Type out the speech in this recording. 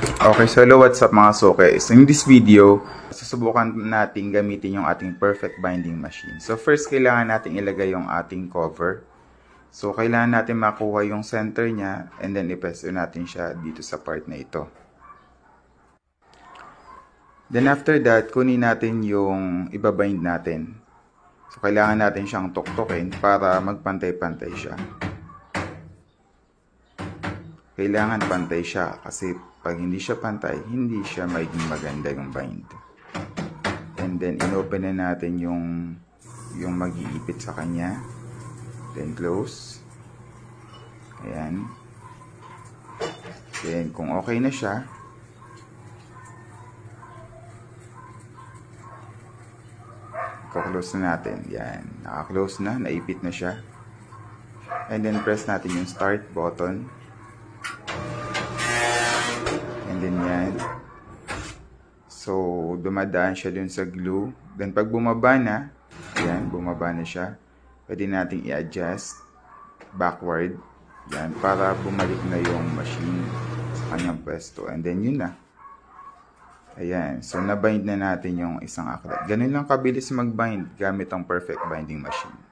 Okay, so hello, what's up mga suke? So in this video, susubukan natin gamitin yung ating perfect binding machine. So first, kailangan natin ilagay yung ating cover. So kailangan natin makuha yung center niya and then ipesto natin siya dito sa part na ito. Then after that, kunin natin yung ibabind natin. So kailangan natin siyang tuktukin para magpantay-pantay siya. Kailangan pantay siya kasi pag hindi siya pantay, hindi siya magiging maganda yung bind. And then, inopen na natin yung mag-iipit sa kanya. Then, close. Ayan. Then, kung okay na siya, close na natin. Yan. Naka-close na. Naipit na siya. And then, press natin yung start button. And then yan. So, dumadaan siya dun sa glue. Then, pag bumaba na, yan, bumaba na siya. Pwede nating i-adjust backward. Yan, para bumalik na yung machine sa kanyang pwesto. And then, yun na. Ayan. So, nabind na natin yung isang aklat. Ganun lang kabilis mag-bind gamit ang perfect binding machine.